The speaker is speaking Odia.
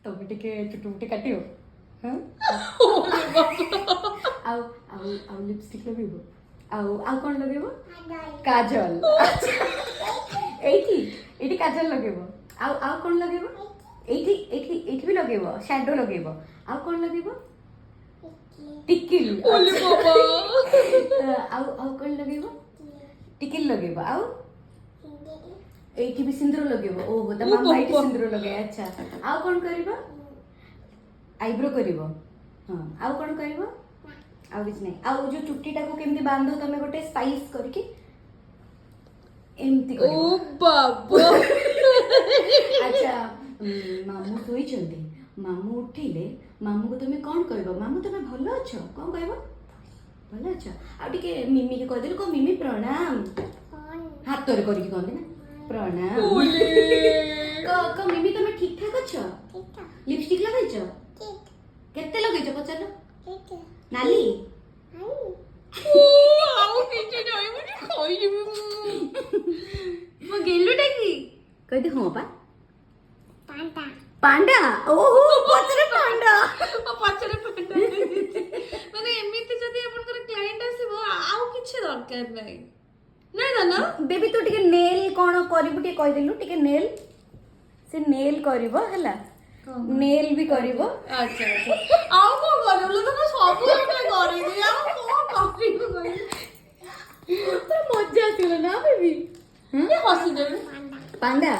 ତମେ ଟିକେ ଚୁଟି କାଟିବ ହଁ ଆଉ ଆଉ ଆଉ ଲିପଷ୍ଟିକ୍ ଲଗେଇବ ଆଉ ଆଉ କ'ଣ ଲଗେଇବ କାଜଲ ଏଇଠି ଏଇଠି କାଜଲ ଲଗେଇବ ଆଉ ଆଉ କ'ଣ ଲଗେଇବ ଏଇଠି ଏଇଠି ଏଇଠି ବି ଲଗେଇବ ଶ୍ୟାଡୋ ଲଗେଇବ ଆଉ କ'ଣ ଲଗେଇବ ଟିକିଲି ଆଉ ଆଉ କ'ଣ ଲଗେଇବ ଟିକିଲି ଲଗେଇବ ଆଉ ଏଇଠି ବି ସିନ୍ଦୁର ଲଗେଇବ ଓହୋ ତା ମାମା ଏଇଠି ସିନ୍ଦୁର ଲଗାଏ ଆଚ୍ଛା ଆଉ କ'ଣ କରିବ ଆଇବ୍ରୋ କରିବ ହଁ ଆଉ କ'ଣ କରିବ ଆଉ କିଛି ନାହିଁ ଆଉ ଯୋଉ ଚୁଟିଟାକୁ କେମିତି ବାନ୍ଧ ତମେ ଗୋଟେ ସ୍ପାଇସ୍ କରିକି ଏମିତି କରିବ ଓ ବାବା ଆଚ୍ଛା ମାମୁଁ ଶୋଇଛନ୍ତି ମାମୁଁ ଉଠିଲେ ମାମୁଁକୁ ତମେ କ'ଣ କହିବ ମାମୁଁ ତମେ ଭଲ ଅଛ କ'ଣ କହିବ ଭଲ ଅଛ ଆଉ ଟିକେ ମିମିକି କହିଦେଲୁ କହ ମିମି ପ୍ରଣାମ ହାତରେ କରିକି କହନ୍ତି ନା ପ୍ରଣାମ କ ମିମି ତମେ ଠିକ୍ ଠାକ୍ ଅଛ ଲିପଷ୍ଟିକ୍ ଲଗେଇଛ କେତେ ଲଗେଇଛ ପଚାରିଲ ନାଲି ଆଉ କିଛି କହିବୁନି କହିଯିବି ମୋ ଗେଲୁଟା କି କହିଦେ ହଁ ପା ପାଣ୍ଡା ଓହୋ ପଛରେ ପାଣ୍ଡା ପଛରେ ମାନେ ଏମିତି ଯଦି ଆପଣଙ୍କର କ୍ଲାଏଣ୍ଟ ଆସିବ ଆଉ କିଛି ଦରକାର ନାହିଁ ନା ନା ନା ବେବି ତୁ ଟିକେ ନେଲ୍ କ'ଣ କରିବୁ ଟିକେ କହିଦେଲୁ ଟିକେ ନେଲ୍ ସେ ନେଲ୍ କରିବ ହେଲା ନେଲ୍ ବି କରିବ ଆଚ୍ଛା ଆଚ୍ଛା ଆଉ କ'ଣ କରିବୁ ତମେ ସବୁ ଗୋଟେ କରିବି ଆଉ କ'ଣ କରିବୁ ମଜା ଆସିବ ନା ବେବି ହସିଦେବି ପାଣ୍ଡା